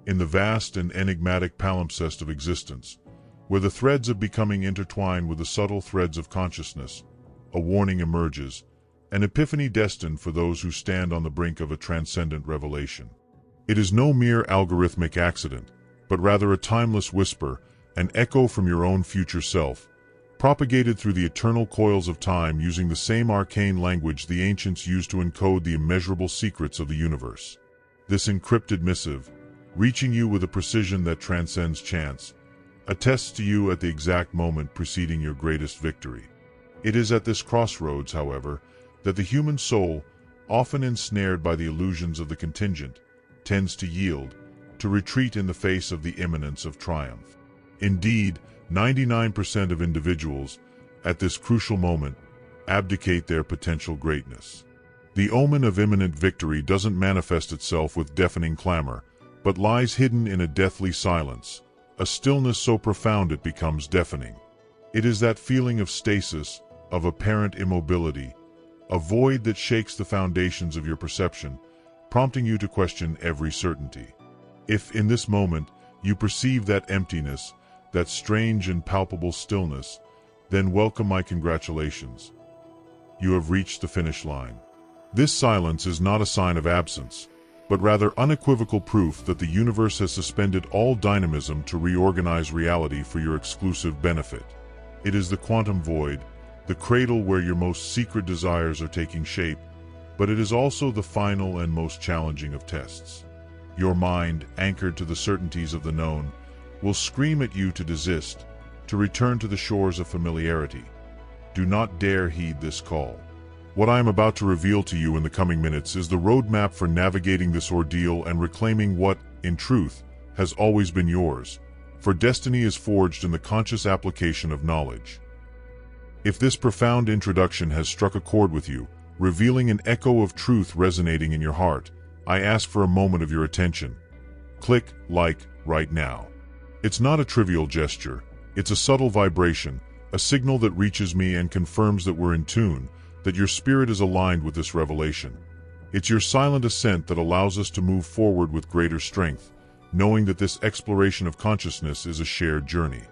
in the vast and enigmatic palimpsest of existence, where the threads of becoming intertwine with the subtle threads of consciousness, a warning emerges, an epiphany destined for those who stand on the brink of a transcendent revelation. It is no mere algorithmic accident, but rather a timeless whisper, an echo from your own future self, propagated through the eternal coils of time using the same arcane language the ancients used to encode the immeasurable secrets of the universe. This encrypted missive, reaching you with a precision that transcends chance, attests to you at the exact moment preceding your greatest victory. It is at this crossroads, however, that the human soul, often ensnared by the illusions of the contingent, tends to yield, to retreat in the face of the imminence of triumph. Indeed, 99% of individuals, at this crucial moment, abdicate their potential greatness. The omen of imminent victory doesn't manifest itself with deafening clamor, but lies hidden in a deathly silence, a stillness so profound it becomes deafening. It is that feeling of stasis, of apparent immobility, a void that shakes the foundations of your perception, prompting you to question every certainty. If, in this moment, you perceive that emptiness, that strange and palpable stillness, then welcome my congratulations. You have reached the finish line. This silence is not a sign of absence, but rather unequivocal proof that the universe has suspended all dynamism to reorganize reality for your exclusive benefit. It is the quantum void, the cradle where your most secret desires are taking shape, but it is also the final and most challenging of tests. Your mind, anchored to the certainties of the known, will scream at you to desist, to return to the shores of familiarity. Do not dare heed this call. What I am about to reveal to you in the coming minutes is the roadmap for navigating this ordeal and reclaiming what, in truth, has always been yours, for destiny is forged in the conscious application of knowledge. If this profound introduction has struck a chord with you, revealing an echo of truth resonating in your heart, I ask for a moment of your attention. Click like right now. It's not a trivial gesture, it's a subtle vibration, a signal that reaches me and confirms that we're in tune, that your spirit is aligned with this revelation. It's your silent assent that allows us to move forward with greater strength, knowing that this exploration of consciousness is a shared journey.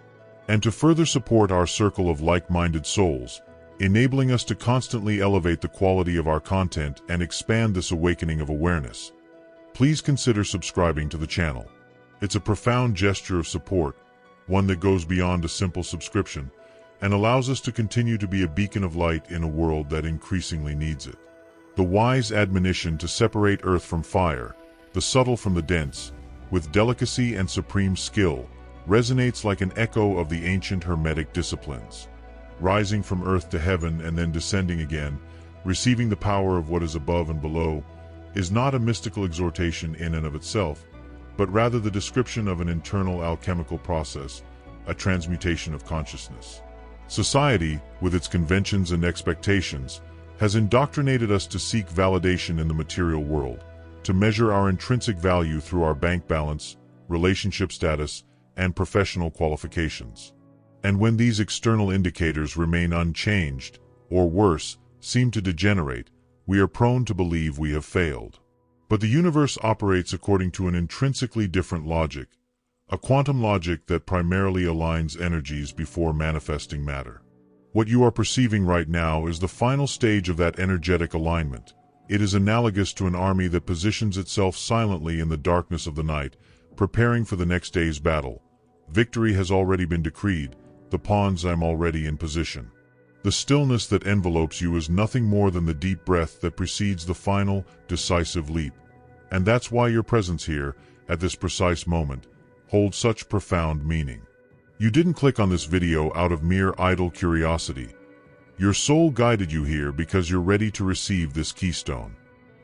And to further support our circle of like-minded souls, enabling us to constantly elevate the quality of our content and expand this awakening of awareness, please consider subscribing to the channel. It's a profound gesture of support, one that goes beyond a simple subscription, and allows us to continue to be a beacon of light in a world that increasingly needs it. The wise admonition to separate earth from fire, the subtle from the dense, with delicacy and supreme skill, resonates like an echo of the ancient hermetic disciplines. Rising from earth to heaven and then descending again, receiving the power of what is above and below, is not a mystical exhortation in and of itself, but rather the description of an internal alchemical process, a transmutation of consciousness. Society, with its conventions and expectations, has indoctrinated us to seek validation in the material world, to measure our intrinsic value through our bank balance, relationship status, and professional qualifications. And when these external indicators remain unchanged, or worse, seem to degenerate, we are prone to believe we have failed. But the universe operates according to an intrinsically different logic, a quantum logic that primarily aligns energies before manifesting matter. What you are perceiving right now is the final stage of that energetic alignment. It is analogous to an army that positions itself silently in the darkness of the night, preparing for the next day's battle. Victory has already been decreed, the pawns I'm already in position. The stillness that envelopes you is nothing more than the deep breath that precedes the final, decisive leap. And that's why your presence here, at this precise moment, holds such profound meaning. You didn't click on this video out of mere idle curiosity. Your soul guided you here because you're ready to receive this keystone.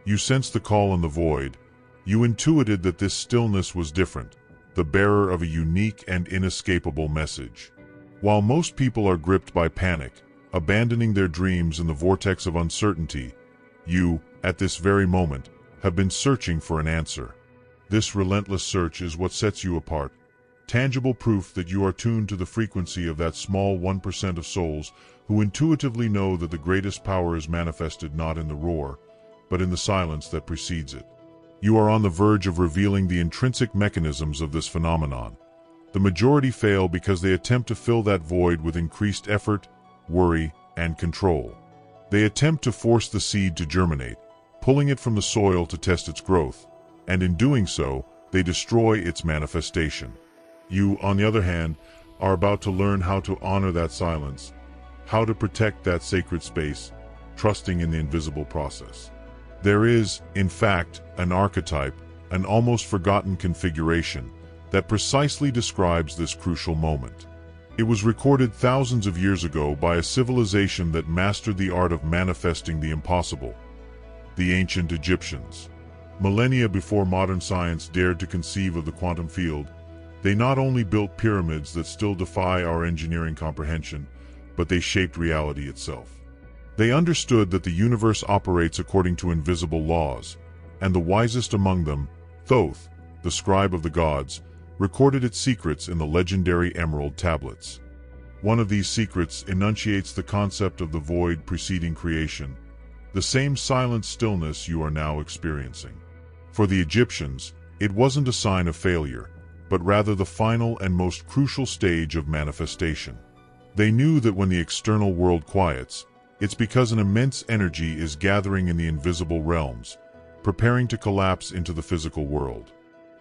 You sensed the call in the void. You intuited that this stillness was different, the bearer of a unique and inescapable message. While most people are gripped by panic, abandoning their dreams in the vortex of uncertainty, you, at this very moment, have been searching for an answer. This relentless search is what sets you apart, tangible proof that you are tuned to the frequency of that small 1% of souls who intuitively know that the greatest power is manifested not in the roar, but in the silence that precedes it. You are on the verge of revealing the intrinsic mechanisms of this phenomenon. The majority fail because they attempt to fill that void with increased effort, worry, and control. They attempt to force the seed to germinate, pulling it from the soil to test its growth, and in doing so, they destroy its manifestation. You, on the other hand, are about to learn how to honor that silence, how to protect that sacred space, trusting in the invisible process. There is, in fact, an archetype, an almost forgotten configuration, that precisely describes this crucial moment. It was recorded thousands of years ago by a civilization that mastered the art of manifesting the impossible, the ancient Egyptians. Millennia before modern science dared to conceive of the quantum field, they not only built pyramids that still defy our engineering comprehension, but they shaped reality itself. They understood that the universe operates according to invisible laws, and the wisest among them, Thoth, the scribe of the gods, recorded its secrets in the legendary Emerald Tablets. One of these secrets enunciates the concept of the void preceding creation, the same silent stillness you are now experiencing. For the Egyptians, it wasn't a sign of failure, but rather the final and most crucial stage of manifestation. They knew that when the external world quiets, it's because an immense energy is gathering in the invisible realms, preparing to collapse into the physical world.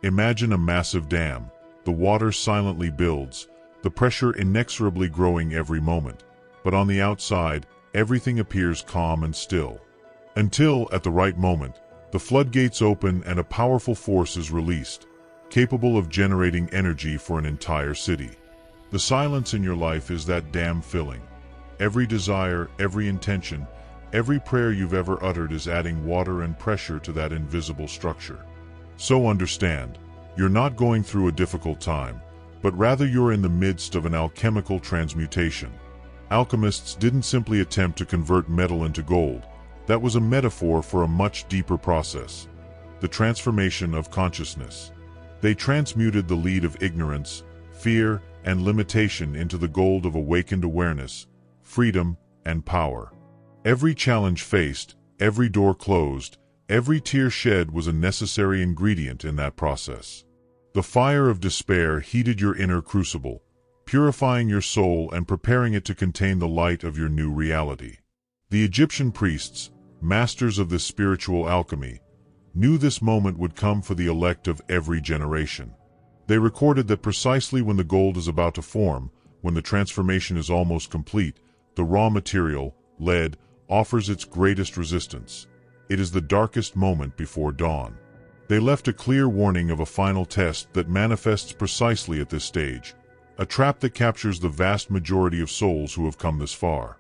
Imagine a massive dam. The water silently builds, the pressure inexorably growing every moment, but on the outside, everything appears calm and still. Until, at the right moment, the floodgates open and a powerful force is released, capable of generating energy for an entire city. The silence in your life is that dam filling. Every desire, every intention, every prayer you've ever uttered is adding water and pressure to that invisible structure. So understand, you're not going through a difficult time, but rather you're in the midst of an alchemical transmutation. Alchemists didn't simply attempt to convert metal into gold. That was a metaphor for a much deeper process, the transformation of consciousness. They transmuted the lead of ignorance, fear, and limitation into the gold of awakened awareness, freedom, and power. Every challenge faced, every door closed, every tear shed was a necessary ingredient in that process. The fire of despair heated your inner crucible, purifying your soul and preparing it to contain the light of your new reality. The Egyptian priests, masters of this spiritual alchemy, knew this moment would come for the elect of every generation. They recorded that precisely when the gold is about to form, when the transformation is almost complete, the raw material, lead, offers its greatest resistance. It is the darkest moment before dawn. They left a clear warning of a final test that manifests precisely at this stage, a trap that captures the vast majority of souls who have come this far.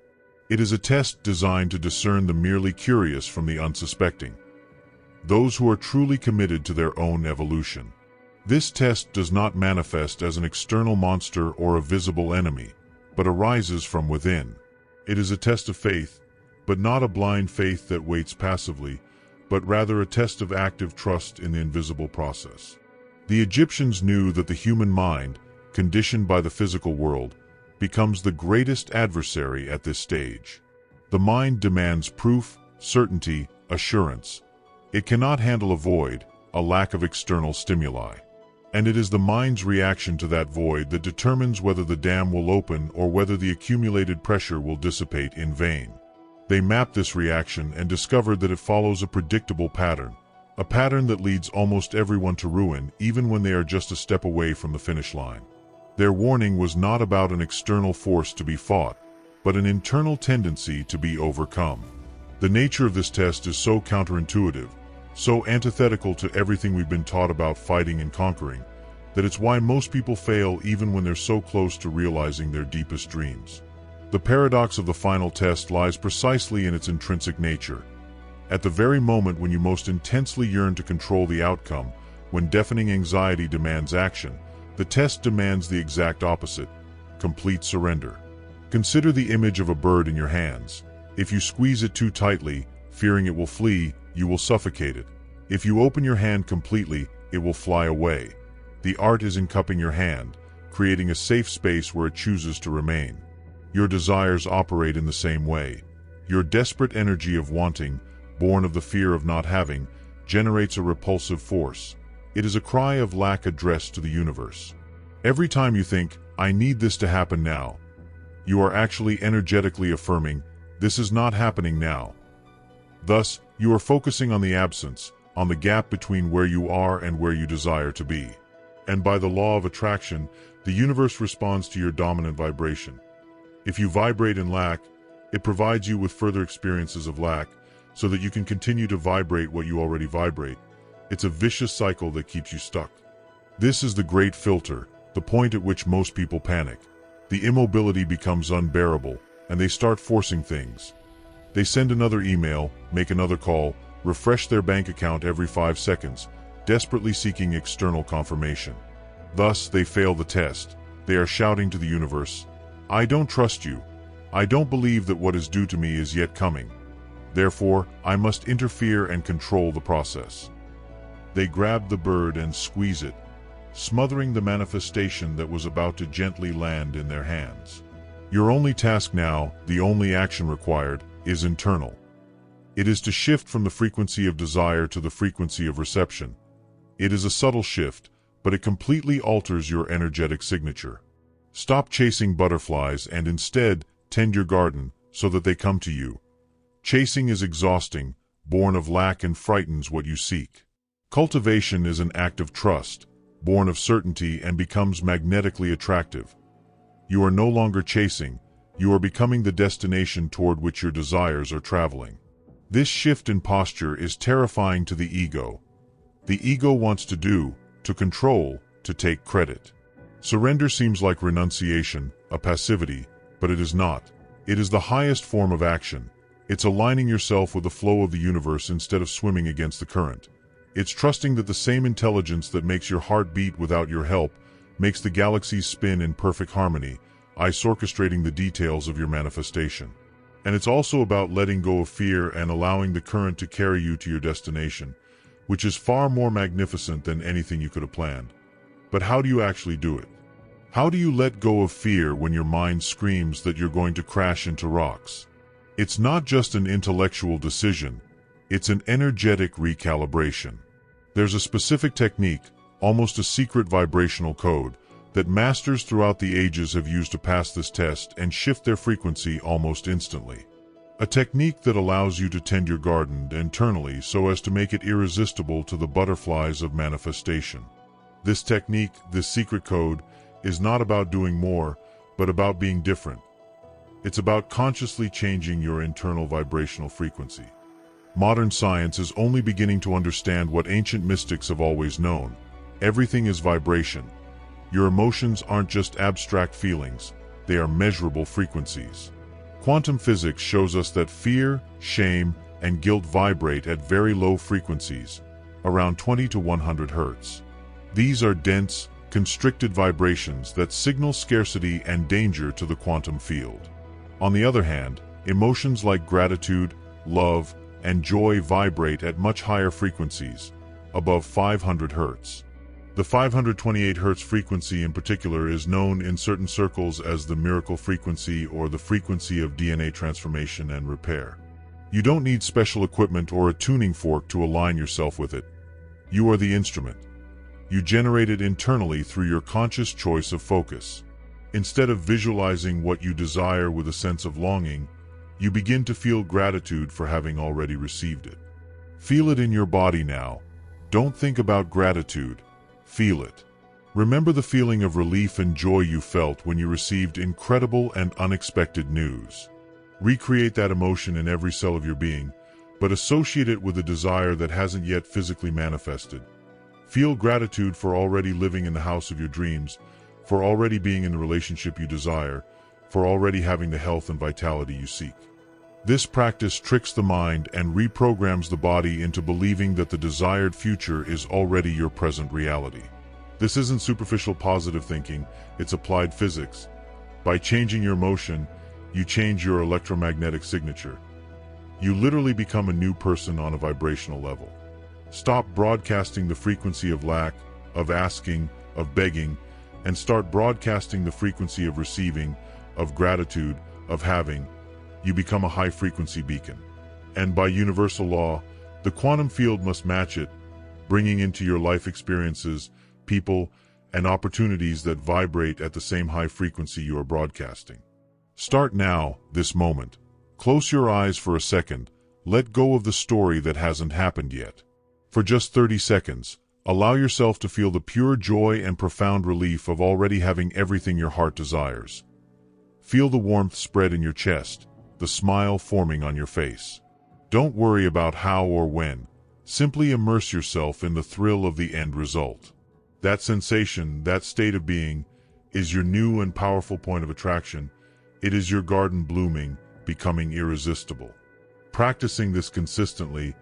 It is a test designed to discern the merely curious from the unsuspecting, those who are truly committed to their own evolution. This test does not manifest as an external monster or a visible enemy, but arises from within. It is a test of faith, but not a blind faith that waits passively, but rather a test of active trust in the invisible process. The Egyptians knew that the human mind, conditioned by the physical world, becomes the greatest adversary at this stage. The mind demands proof, certainty, assurance. It cannot handle a void, a lack of external stimuli. And it is the mind's reaction to that void that determines whether the dam will open or whether the accumulated pressure will dissipate in vain. They mapped this reaction and discovered that it follows a predictable pattern, a pattern that leads almost everyone to ruin even when they are just a step away from the finish line. Their warning was not about an external force to be fought, but an internal tendency to be overcome. The nature of this test is so counterintuitive, so antithetical to everything we've been taught about fighting and conquering, that it's why most people fail even when they're so close to realizing their deepest dreams. The paradox of the final test lies precisely in its intrinsic nature. At the very moment when you most intensely yearn to control the outcome, when deafening anxiety demands action, the test demands the exact opposite: complete surrender. Consider the image of a bird in your hands. If you squeeze it too tightly, fearing it will flee, you will suffocate it. If you open your hand completely, it will fly away. The art is in cupping your hand, creating a safe space where it chooses to remain. Your desires operate in the same way. Your desperate energy of wanting, born of the fear of not having, generates a repulsive force. It is a cry of lack addressed to the universe. Every time you think, "I need this to happen now," you are actually energetically affirming, "This is not happening now." Thus, you are focusing on the absence, on the gap between where you are and where you desire to be. And by the law of attraction, the universe responds to your dominant vibration. If you vibrate in lack, it provides you with further experiences of lack, so that you can continue to vibrate what you already vibrate. It's a vicious cycle that keeps you stuck. This is the great filter, the point at which most people panic. The immobility becomes unbearable, and they start forcing things. They send another email, make another call, refresh their bank account every 5 seconds, desperately seeking external confirmation. Thus, they fail the test. They are shouting to the universe, "I don't trust you. I don't believe that what is due to me is yet coming. Therefore, I must interfere and control the process." They grab the bird and squeeze it, smothering the manifestation that was about to gently land in their hands. Your only task now, the only action required, is internal. It is to shift from the frequency of desire to the frequency of reception. It is a subtle shift, but it completely alters your energetic signature. Stop chasing butterflies and instead tend your garden so that they come to you. Chasing is exhausting, born of lack, and frightens what you seek. Cultivation is an act of trust, born of certainty, and becomes magnetically attractive. You are no longer chasing, you are becoming the destination toward which your desires are traveling. This shift in posture is terrifying to the ego. The ego wants to do, to control, to take credit. Surrender seems like renunciation, a passivity, but it is not. It is the highest form of action. It's aligning yourself with the flow of the universe instead of swimming against the current. It's trusting that the same intelligence that makes your heart beat without your help makes the galaxies spin in perfect harmony, orchestrating the details of your manifestation. And it's also about letting go of fear and allowing the current to carry you to your destination, which is far more magnificent than anything you could have planned. But how do you actually do it? How do you let go of fear when your mind screams that you're going to crash into rocks? It's not just an intellectual decision. It's an energetic recalibration. There's a specific technique, almost a secret vibrational code, that masters throughout the ages have used to pass this test and shift their frequency almost instantly. A technique that allows you to tend your garden internally so as to make it irresistible to the butterflies of manifestation. This technique, this secret code, is not about doing more, but about being different. It's about consciously changing your internal vibrational frequency. Modern science is only beginning to understand what ancient mystics have always known. Everything is vibration. Your emotions aren't just abstract feelings, they are measurable frequencies. Quantum physics shows us that fear, shame, and guilt vibrate at very low frequencies, around 20 to 100 Hz. These are dense, constricted vibrations that signal scarcity and danger to the quantum field. On the other hand, emotions like gratitude, love, and joy vibrate at much higher frequencies, above 500 Hz. The 528 Hz frequency in particular is known in certain circles as the miracle frequency or the frequency of DNA transformation and repair. You don't need special equipment or a tuning fork to align yourself with it. You are the instrument. You generate it internally through your conscious choice of focus. Instead of visualizing what you desire with a sense of longing, you begin to feel gratitude for having already received it. Feel it in your body now. Don't think about gratitude. Feel it. Remember the feeling of relief and joy you felt when you received incredible and unexpected news. Recreate that emotion in every cell of your being, but associate it with a desire that hasn't yet physically manifested. Feel gratitude for already living in the house of your dreams, for already being in the relationship you desire, for already having the health and vitality you seek. This practice tricks the mind and reprograms the body into believing that the desired future is already your present reality. This isn't superficial positive thinking, it's applied physics. By changing your motion, you change your electromagnetic signature. You literally become a new person on a vibrational level. Stop broadcasting the frequency of lack, of asking, of begging, and start broadcasting the frequency of receiving, of gratitude, of having. You become a high-frequency beacon. And by universal law, The quantum field must match it, bringing into your life experiences, people, and opportunities that vibrate at the same high frequency you are broadcasting. Start now, this moment. Close your eyes for a second. Let go of the story that hasn't happened yet. For just 30 seconds, allow yourself to feel the pure joy and profound relief of already having everything your heart desires. Feel the warmth spread in your chest, the smile forming on your face. Don't worry about how or when. Simply immerse yourself in the thrill of the end result. That sensation, that state of being, is your new and powerful point of attraction. It is your garden blooming, becoming irresistible. Practicing this consistently,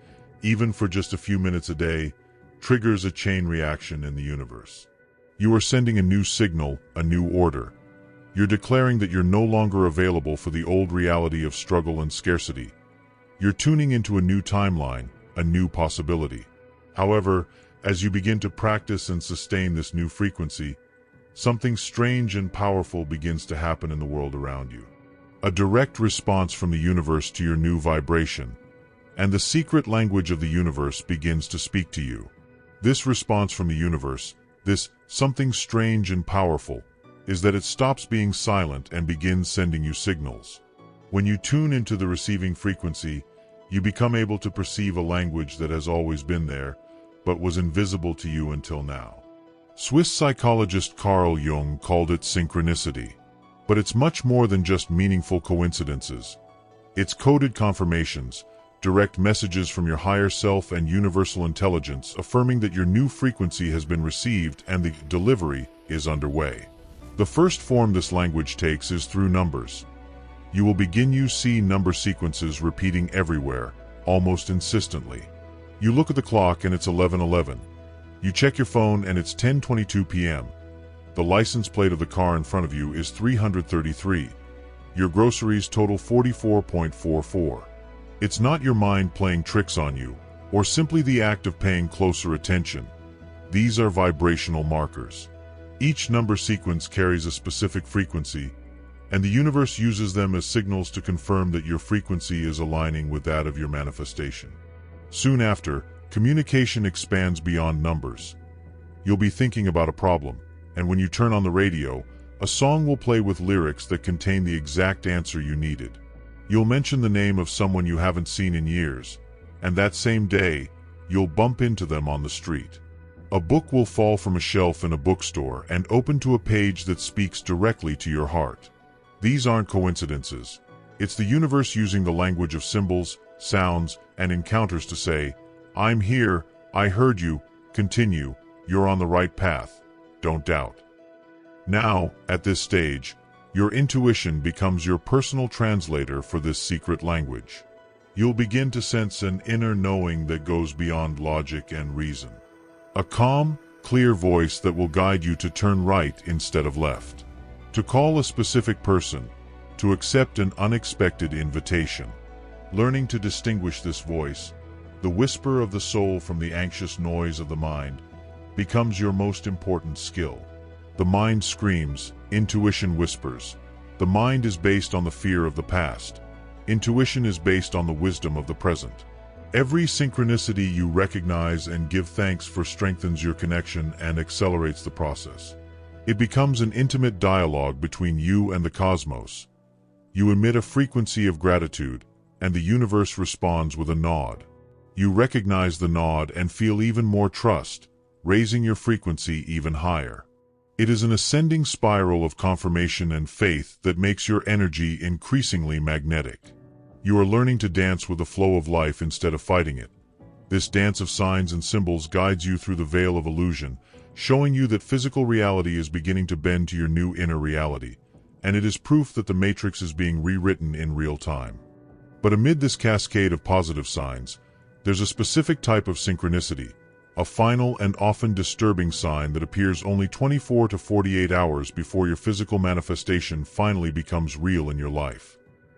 even for just a few minutes a day, triggers a chain reaction in the universe. You are sending a new signal, a new order. You're declaring that you're no longer available for the old reality of struggle and scarcity. You're tuning into a new timeline, a new possibility. However, as you begin to practice and sustain this new frequency, something strange and powerful begins to happen in the world around you. A direct response from the universe to your new vibration, and the secret language of the universe begins to speak to you. This response from the universe, this something strange and powerful, is that it stops being silent and begins sending you signals. When you tune into the receiving frequency, you become able to perceive a language that has always been there, but was invisible to you until now. Swiss psychologist Carl Jung called it synchronicity. But it's much more than just meaningful coincidences. It's coded confirmations, direct messages from your higher self and universal intelligence affirming that your new frequency has been received and the delivery is underway. The first form this language takes is through numbers. You will begin to see number sequences repeating everywhere, almost insistently. You look at the clock and it's 11:11. You check your phone and it's 10:22 p.m. The license plate of the car in front of you is 333. Your groceries total 44.44. It's not your mind playing tricks on you, or simply the act of paying closer attention. These are vibrational markers. Each number sequence carries a specific frequency, and the universe uses them as signals to confirm that your frequency is aligning with that of your manifestation. Soon after, communication expands beyond numbers. You'll be thinking about a problem, and when you turn on the radio, a song will play with lyrics that contain the exact answer you needed. You'll mention the name of someone you haven't seen in years, and that same day, you'll bump into them on the street. A book will fall from a shelf in a bookstore and open to a page that speaks directly to your heart. These aren't coincidences. It's the universe using the language of symbols, sounds, and encounters to say, "I'm here, I heard you, continue, you're on the right path, don't doubt." Now, at this stage, your intuition becomes your personal translator for this secret language. You'll begin to sense an inner knowing that goes beyond logic and reason. A calm, clear voice that will guide you to turn right instead of left, to call a specific person, to accept an unexpected invitation. Learning to distinguish this voice, the whisper of the soul from the anxious noise of the mind, becomes your most important skill. The mind screams, intuition whispers. The mind is based on the fear of the past. Intuition is based on the wisdom of the present. Every synchronicity you recognize and give thanks for strengthens your connection and accelerates the process. It becomes an intimate dialogue between you and the cosmos. You emit a frequency of gratitude, and the universe responds with a nod. You recognize the nod and feel even more trust, raising your frequency even higher. It is an ascending spiral of confirmation and faith that makes your energy increasingly magnetic. You are learning to dance with the flow of life instead of fighting it. This dance of signs and symbols guides you through the veil of illusion, showing you that physical reality is beginning to bend to your new inner reality, and it is proof that the matrix is being rewritten in real time. But amid this cascade of positive signs, there's a specific type of synchronicity, a final and often disturbing sign that appears only 24 to 48 hours before your physical manifestation finally becomes real in your life.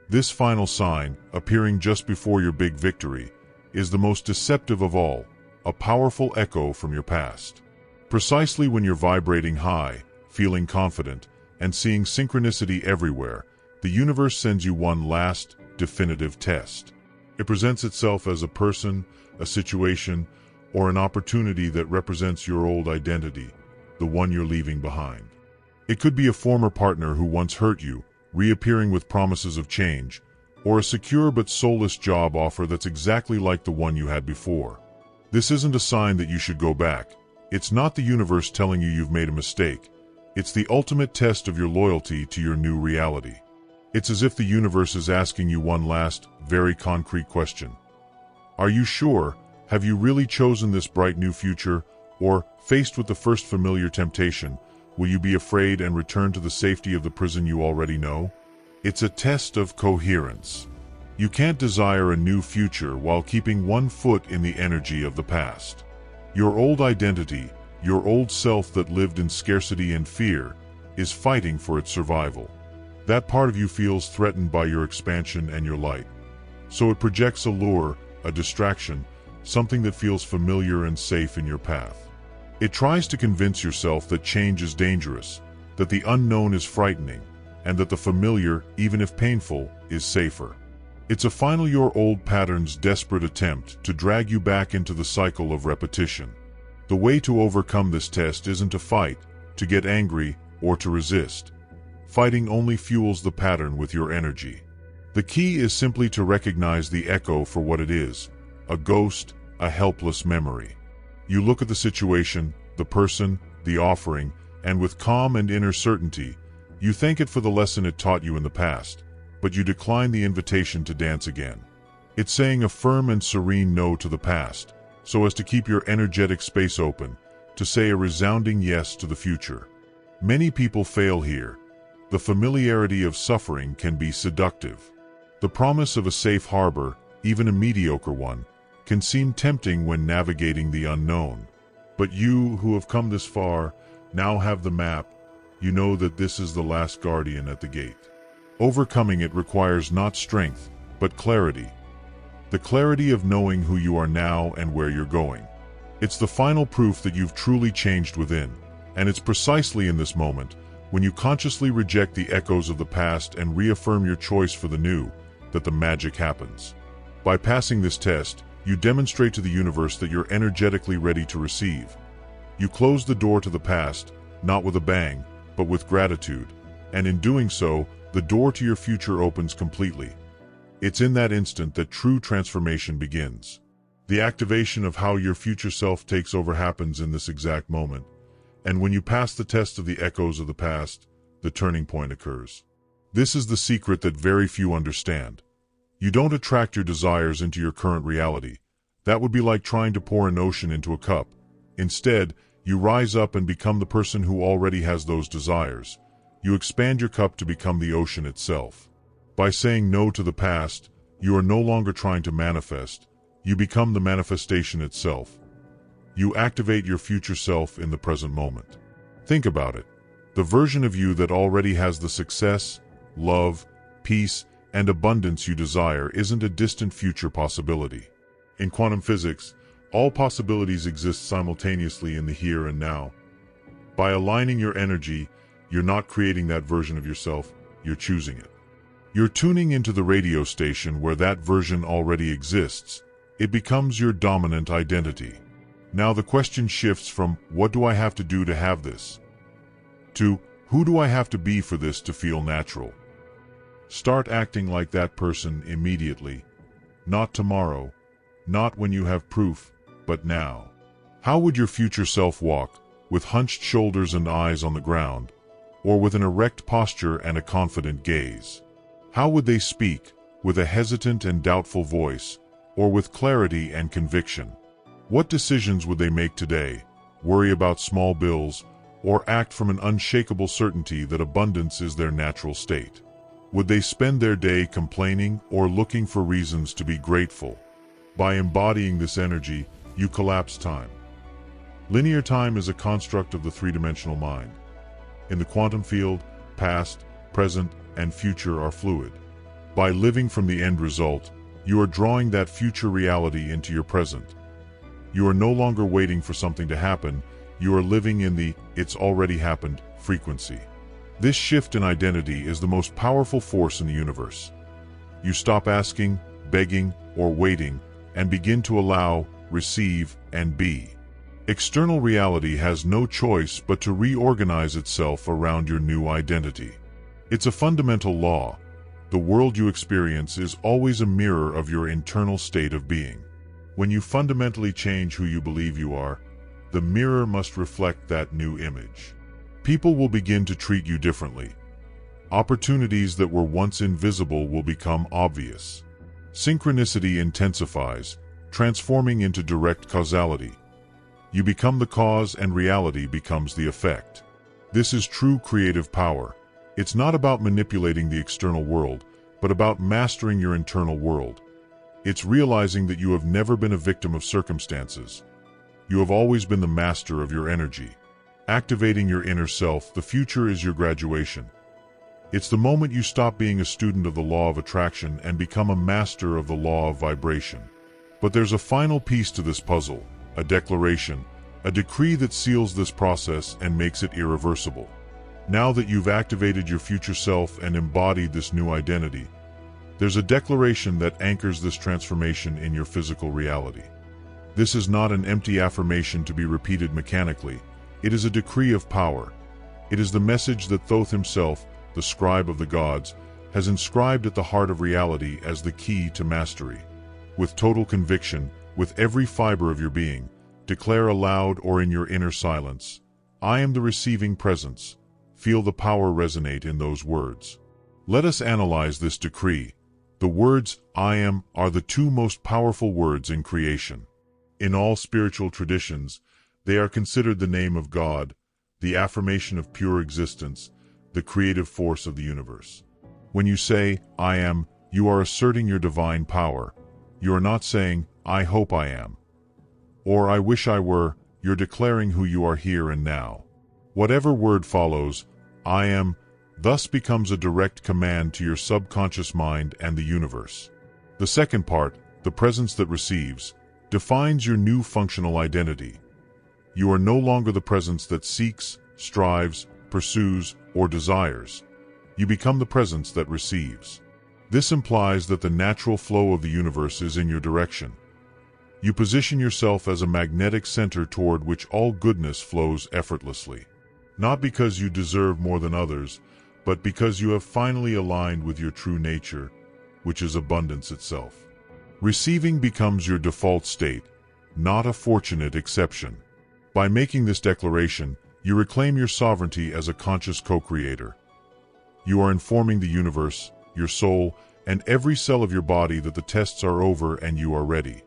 This final sign, appearing just before your big victory, is the most deceptive of all, a powerful echo from your past. Precisely when you're vibrating high, feeling confident, and seeing synchronicity everywhere, the universe sends you one last, definitive test. It presents itself as a person, a situation, or an opportunity that represents your old identity, the one you're leaving behind. It could be a former partner who once hurt you, reappearing with promises of change, or a secure but soulless job offer that's exactly like the one you had before. This isn't a sign that you should go back. It's not the universe telling you you've made a mistake. It's the ultimate test of your loyalty to your new reality. It's as if the universe is asking you one last, very concrete question. Are you sure? Have you really chosen this bright new future? Or, faced with the first familiar temptation, will you be afraid and return to the safety of the prison you already know? It's a test of coherence. You can't desire a new future while keeping one foot in the energy of the past. Your old identity, your old self that lived in scarcity and fear, is fighting for its survival. That part of you feels threatened by your expansion and your light. So it projects a lure, a distraction, something that feels familiar and safe in your path. It tries to convince yourself that change is dangerous, that the unknown is frightening, and that the familiar, even if painful, is safer. It's a final your old pattern's desperate attempt to drag you back into the cycle of repetition. The way to overcome this test isn't to fight, to get angry, or to resist. Fighting only fuels the pattern with your energy. The key is simply to recognize the echo for what it is, a ghost, a helpless memory. You look at the situation, the person, the offering, and with calm and inner certainty, you thank it for the lesson it taught you in the past, but you decline the invitation to dance again. It's saying a firm and serene no to the past, so as to keep your energetic space open, to say a resounding yes to the future. Many people fail here. The familiarity of suffering can be seductive. The promise of a safe harbor, even a mediocre one, can seem tempting when navigating the unknown. But you, who have come this far, now have the map. You know that this is the last guardian at the gate. Overcoming it requires not strength, but clarity. The clarity of knowing who you are now and where you're going. It's the final proof that you've truly changed within, and it's precisely in this moment, when you consciously reject the echoes of the past and reaffirm your choice for the new, that the magic happens. By passing this test, you demonstrate to the universe that you're energetically ready to receive. You close the door to the past, not with a bang, but with gratitude, and in doing so, the door to your future opens completely. It's in that instant that true transformation begins. The activation of how your future self takes over happens in this exact moment, and when you pass the test of the echoes of the past, the turning point occurs. This is the secret that very few understand. You don't attract your desires into your current reality. That would be like trying to pour an ocean into a cup. Instead, you rise up and become the person who already has those desires. You expand your cup to become the ocean itself. By saying no to the past, you are no longer trying to manifest. You become the manifestation itself. You activate your future self in the present moment. Think about it. The version of you that already has the success, love, peace, and abundance you desire isn't a distant future possibility. In quantum physics, all possibilities exist simultaneously in the here and now. By aligning your energy, you're not creating that version of yourself, you're choosing it. You're tuning into the radio station where that version already exists. It becomes your dominant identity. Now the question shifts from, what do I have to do to have this? To, who do I have to be for this to feel natural? Start acting like that person immediately. Not tomorrow, not when you have proof, but now. How would your future self walk, with hunched shoulders and eyes on the ground, or with an erect posture and a confident gaze? How would they speak, with a hesitant and doubtful voice, or with clarity and conviction? What decisions would they make today? Worry about small bills, or act from an unshakable certainty that abundance is their natural state? Would they spend their day complaining or looking for reasons to be grateful? By embodying this energy, you collapse time. Linear time is a construct of the three-dimensional mind. In the quantum field, past, present, and future are fluid. By living from the end result, you are drawing that future reality into your present. You are no longer waiting for something to happen, you are living in the "it's already happened" frequency. This shift in identity is the most powerful force in the universe. You stop asking, begging, or waiting and begin to allow, receive, and be. External reality has no choice but to reorganize itself around your new identity. It's a fundamental law. The world you experience is always a mirror of your internal state of being. When you fundamentally change who you believe you are, the mirror must reflect that new image. People will begin to treat you differently. Opportunities that were once invisible will become obvious. Synchronicity intensifies, transforming into direct causality. You become the cause and reality becomes the effect. This is true creative power. It's not about manipulating the external world, but about mastering your internal world. It's realizing that you have never been a victim of circumstances. You have always been the master of your energy. Activating your inner self, the future is your graduation. It's the moment you stop being a student of the law of attraction and become a master of the law of vibration. But there's a final piece to this puzzle, a declaration, a decree that seals this process and makes it irreversible. Now that you've activated your future self and embodied this new identity, there's a declaration that anchors this transformation in your physical reality. This is not an empty affirmation to be repeated mechanically. It is a decree of power. It is the message that Thoth himself, the scribe of the gods, has inscribed at the heart of reality as the key to mastery. With total conviction, with every fiber of your being, declare aloud or in your inner silence, "I am the receiving presence." Feel the power resonate in those words. Let us analyze this decree. The words, "I am," are the two most powerful words in creation. In all spiritual traditions, they are considered the name of God, the affirmation of pure existence, the creative force of the universe. When you say, "I am," you are asserting your divine power. You are not saying, "I hope I am," or "I wish I were." You're declaring who you are here and now. Whatever word follows, "I am," thus becomes a direct command to your subconscious mind and the universe. The second part, the presence that receives, defines your new functional identity. You are no longer the presence that seeks, strives, pursues, or desires. You become the presence that receives. This implies that the natural flow of the universe is in your direction. You position yourself as a magnetic center toward which all goodness flows effortlessly. Not because you deserve more than others, but because you have finally aligned with your true nature, which is abundance itself. Receiving becomes your default state, not a fortunate exception. By making this declaration, you reclaim your sovereignty as a conscious co-creator. You are informing the universe, your soul, and every cell of your body that the tests are over and you are ready.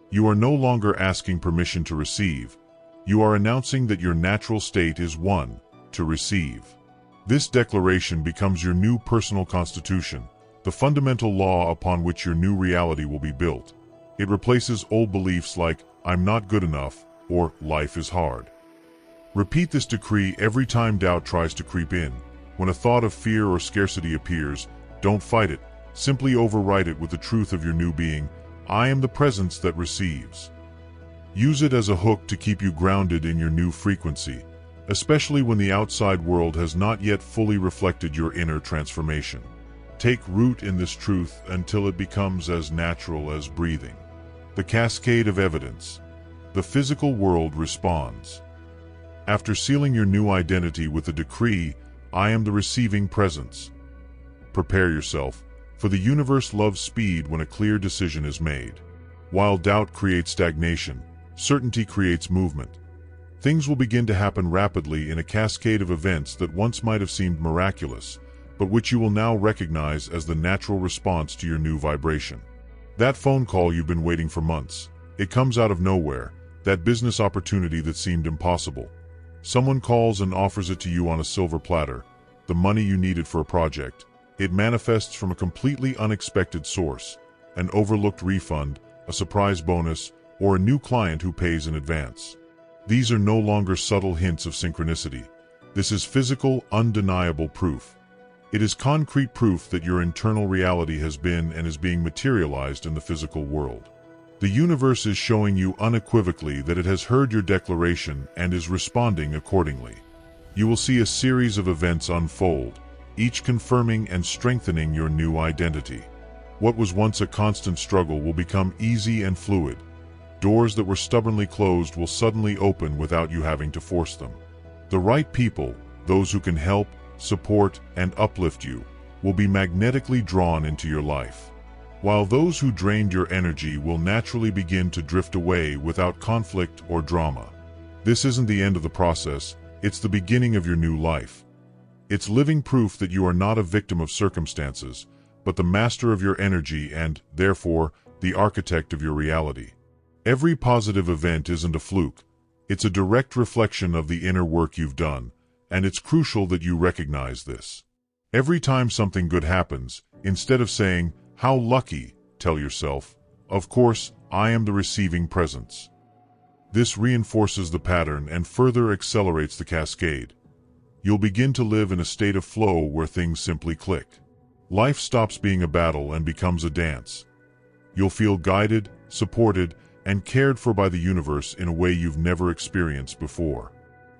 You are no longer asking permission to receive. You are announcing that your natural state is one, to receive. This declaration becomes your new personal constitution, the fundamental law upon which your new reality will be built. It replaces old beliefs like, "I'm not good enough," or "life is hard." Repeat this decree every time doubt tries to creep in. When a thought of fear or scarcity appears, don't fight it. Simply override it with the truth of your new being. "I am the presence that receives." Use it as a hook to keep you grounded in your new frequency, especially when the outside world has not yet fully reflected your inner transformation. Take root in this truth until it becomes as natural as breathing. The cascade of evidence. The physical world responds. After sealing your new identity with the decree, "I am the receiving presence," prepare yourself, for the universe loves speed when a clear decision is made. While doubt creates stagnation, certainty creates movement. Things will begin to happen rapidly in a cascade of events that once might have seemed miraculous, but which you will now recognize as the natural response to your new vibration. That phone call you've been waiting for months. It comes out of nowhere, that business opportunity that seemed impossible. Someone calls and offers it to you on a silver platter, the money you needed for a project. It manifests from a completely unexpected source, an overlooked refund, a surprise bonus, or a new client who pays in advance. These are no longer subtle hints of synchronicity. This is physical, undeniable proof. It is concrete proof that your internal reality has been and is being materialized in the physical world. The universe is showing you unequivocally that it has heard your declaration and is responding accordingly. You will see a series of events unfold, each confirming and strengthening your new identity. What was once a constant struggle will become easy and fluid. Doors that were stubbornly closed will suddenly open without you having to force them. The right people, those who can help, support, and uplift you, will be magnetically drawn into your life. While those who drained your energy will naturally begin to drift away without conflict or drama. This isn't the end of the process, it's the beginning of your new life. It's living proof that you are not a victim of circumstances, but the master of your energy and, therefore, the architect of your reality. Every positive event isn't a fluke. It's a direct reflection of the inner work you've done, and it's crucial that you recognize this. Every time something good happens, instead of saying, "How lucky," tell yourself, "Of course, I am the receiving presence." This reinforces the pattern and further accelerates the cascade. You'll begin to live in a state of flow where things simply click. Life stops being a battle and becomes a dance. You'll feel guided, supported, and cared for by the universe in a way you've never experienced before.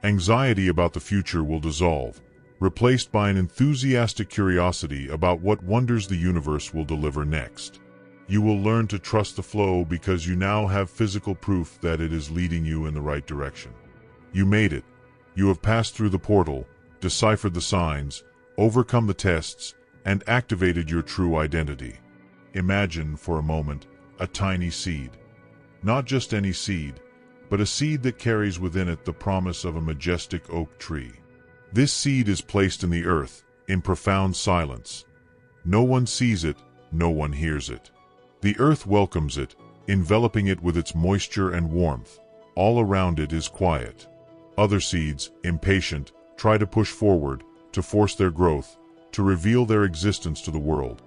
Anxiety about the future will dissolve, replaced by an enthusiastic curiosity about what wonders the universe will deliver next. You will learn to trust the flow because you now have physical proof that it is leading you in the right direction. You made it. You have passed through the portal, deciphered the signs, overcome the tests, and activated your true identity. Imagine, for a moment, a tiny seed. Not just any seed, but a seed that carries within it the promise of a majestic oak tree. This seed is placed in the earth, in profound silence. No one sees it, no one hears it. The earth welcomes it, enveloping it with its moisture and warmth. All around it is quiet. Other seeds, impatient, try to push forward, to force their growth, to reveal their existence to the world.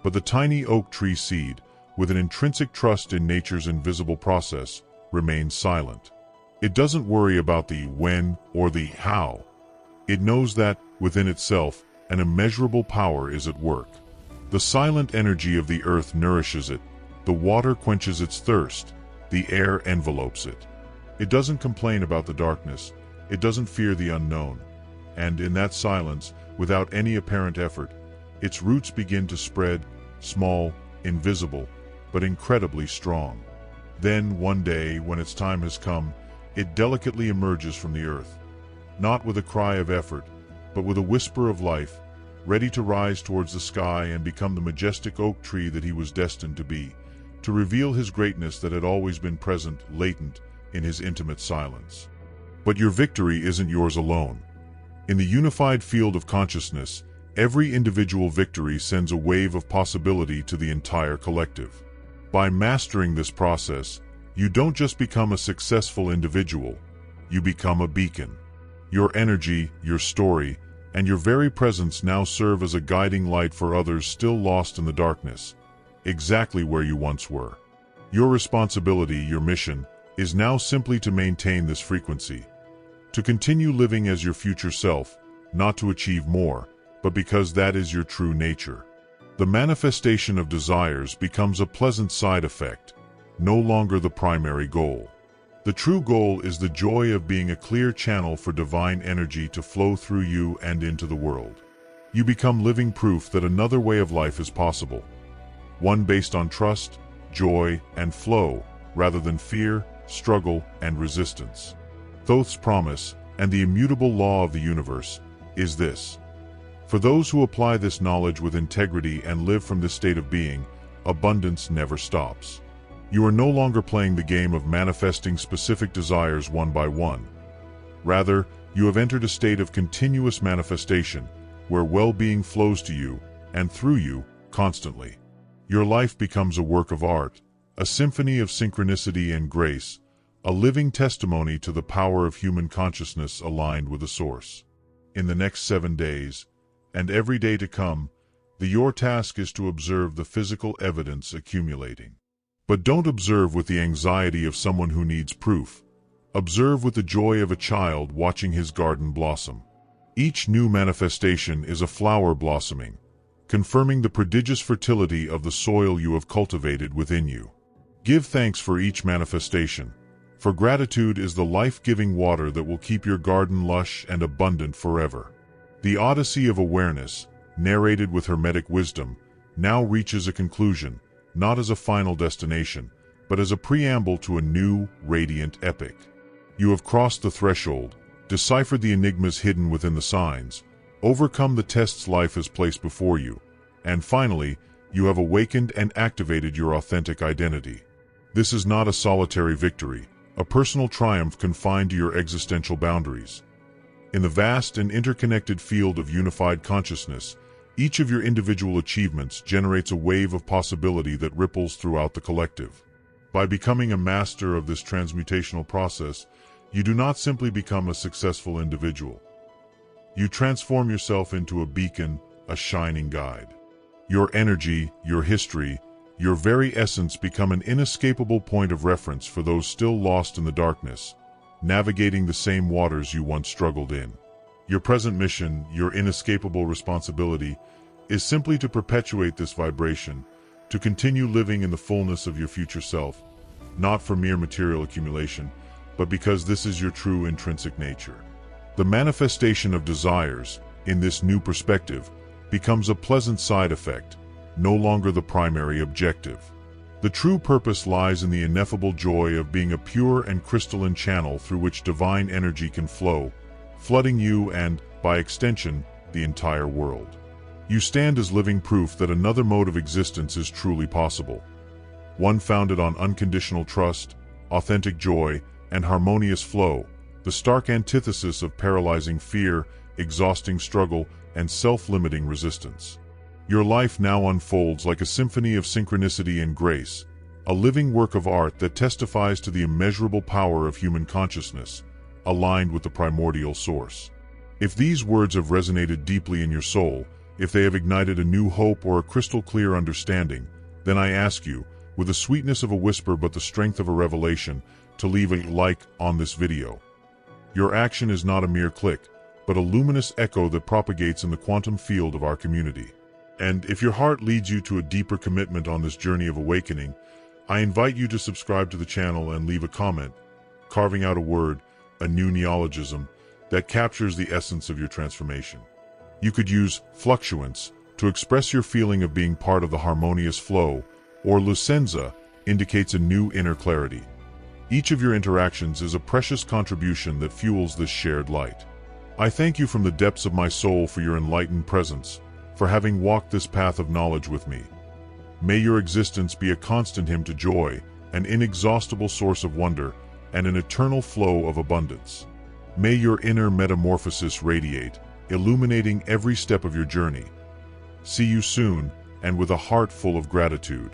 But the tiny oak tree seed, with an intrinsic trust in nature's invisible process, remains silent. It doesn't worry about the when or the how. It knows that, within itself, an immeasurable power is at work. The silent energy of the earth nourishes it, the water quenches its thirst, the air envelopes it. It doesn't complain about the darkness, it doesn't fear the unknown. And in that silence, without any apparent effort, its roots begin to spread, small, invisible, but incredibly strong. Then, one day, when its time has come, it delicately emerges from the earth. Not with a cry of effort, but with a whisper of life, ready to rise towards the sky and become the majestic oak tree that he was destined to be, to reveal his greatness that had always been present, latent, in his intimate silence. But your victory isn't yours alone. In the unified field of consciousness, every individual victory sends a wave of possibility to the entire collective. By mastering this process, you don't just become a successful individual, you become a beacon. Your energy, your story, and your very presence now serve as a guiding light for others still lost in the darkness, exactly where you once were. Your responsibility, your mission, is now simply to maintain this frequency, to continue living as your future self, not to achieve more, but because that is your true nature. The manifestation of desires becomes a pleasant side effect, no longer the primary goal. The true goal is the joy of being a clear channel for divine energy to flow through you and into the world. You become living proof that another way of life is possible, one based on trust, joy, and flow, rather than fear, struggle, and resistance. Thoth's promise, and the immutable law of the universe, is this. For those who apply this knowledge with integrity and live from this state of being, abundance never stops. You are no longer playing the game of manifesting specific desires one by one. Rather, you have entered a state of continuous manifestation, where well-being flows to you, and through you, constantly. Your life becomes a work of art, a symphony of synchronicity and grace, a living testimony to the power of human consciousness aligned with the Source. In the next 7 days, and every day to come, your task is to observe the physical evidence accumulating. But don't observe with the anxiety of someone who needs proof. Observe with the joy of a child watching his garden blossom. Each new manifestation is a flower blossoming, confirming the prodigious fertility of the soil you have cultivated within you. Give thanks for each manifestation, for gratitude is the life-giving water that will keep your garden lush and abundant forever. The Odyssey of Awareness, narrated with hermetic wisdom, now reaches a conclusion, not as a final destination, but as a preamble to a new, radiant epic. You have crossed the threshold, deciphered the enigmas hidden within the signs, overcome the tests life has placed before you, and finally, you have awakened and activated your authentic identity. This is not a solitary victory, a personal triumph confined to your existential boundaries. In the vast and interconnected field of unified consciousness, each of your individual achievements generates a wave of possibility that ripples throughout the collective. By becoming a master of this transmutational process, you do not simply become a successful individual. You transform yourself into a beacon, a shining guide. Your energy, your history, your very essence become an inescapable point of reference for those still lost in the darkness, navigating the same waters you once struggled in. Your present mission, your inescapable responsibility, is simply to perpetuate this vibration, to continue living in the fullness of your future self, not for mere material accumulation, but because this is your true intrinsic nature. The manifestation of desires, in this new perspective, becomes a pleasant side effect, no longer the primary objective. The true purpose lies in the ineffable joy of being a pure and crystalline channel through which divine energy can flow, flooding you and, by extension, the entire world. You stand as living proof that another mode of existence is truly possible. One founded on unconditional trust, authentic joy, and harmonious flow, the stark antithesis of paralyzing fear, exhausting struggle, and self-limiting resistance. Your life now unfolds like a symphony of synchronicity and grace, a living work of art that testifies to the immeasurable power of human consciousness, aligned with the primordial source. If these words have resonated deeply in your soul, if they have ignited a new hope or a crystal-clear understanding, then I ask you, with the sweetness of a whisper but the strength of a revelation, to leave a like on this video. Your action is not a mere click, but a luminous echo that propagates in the quantum field of our community. And if your heart leads you to a deeper commitment on this journey of awakening, I invite you to subscribe to the channel and leave a comment, carving out a word, a new neologism, that captures the essence of your transformation. You could use fluctuance to express your feeling of being part of the harmonious flow, or lucenza indicates a new inner clarity. Each of your interactions is a precious contribution that fuels this shared light. I thank you from the depths of my soul for your enlightened presence, for having walked this path of knowledge with me. May your existence be a constant hymn to joy, an inexhaustible source of wonder, and an eternal flow of abundance. May your inner metamorphosis radiate, illuminating every step of your journey. See you soon, and with a heart full of gratitude.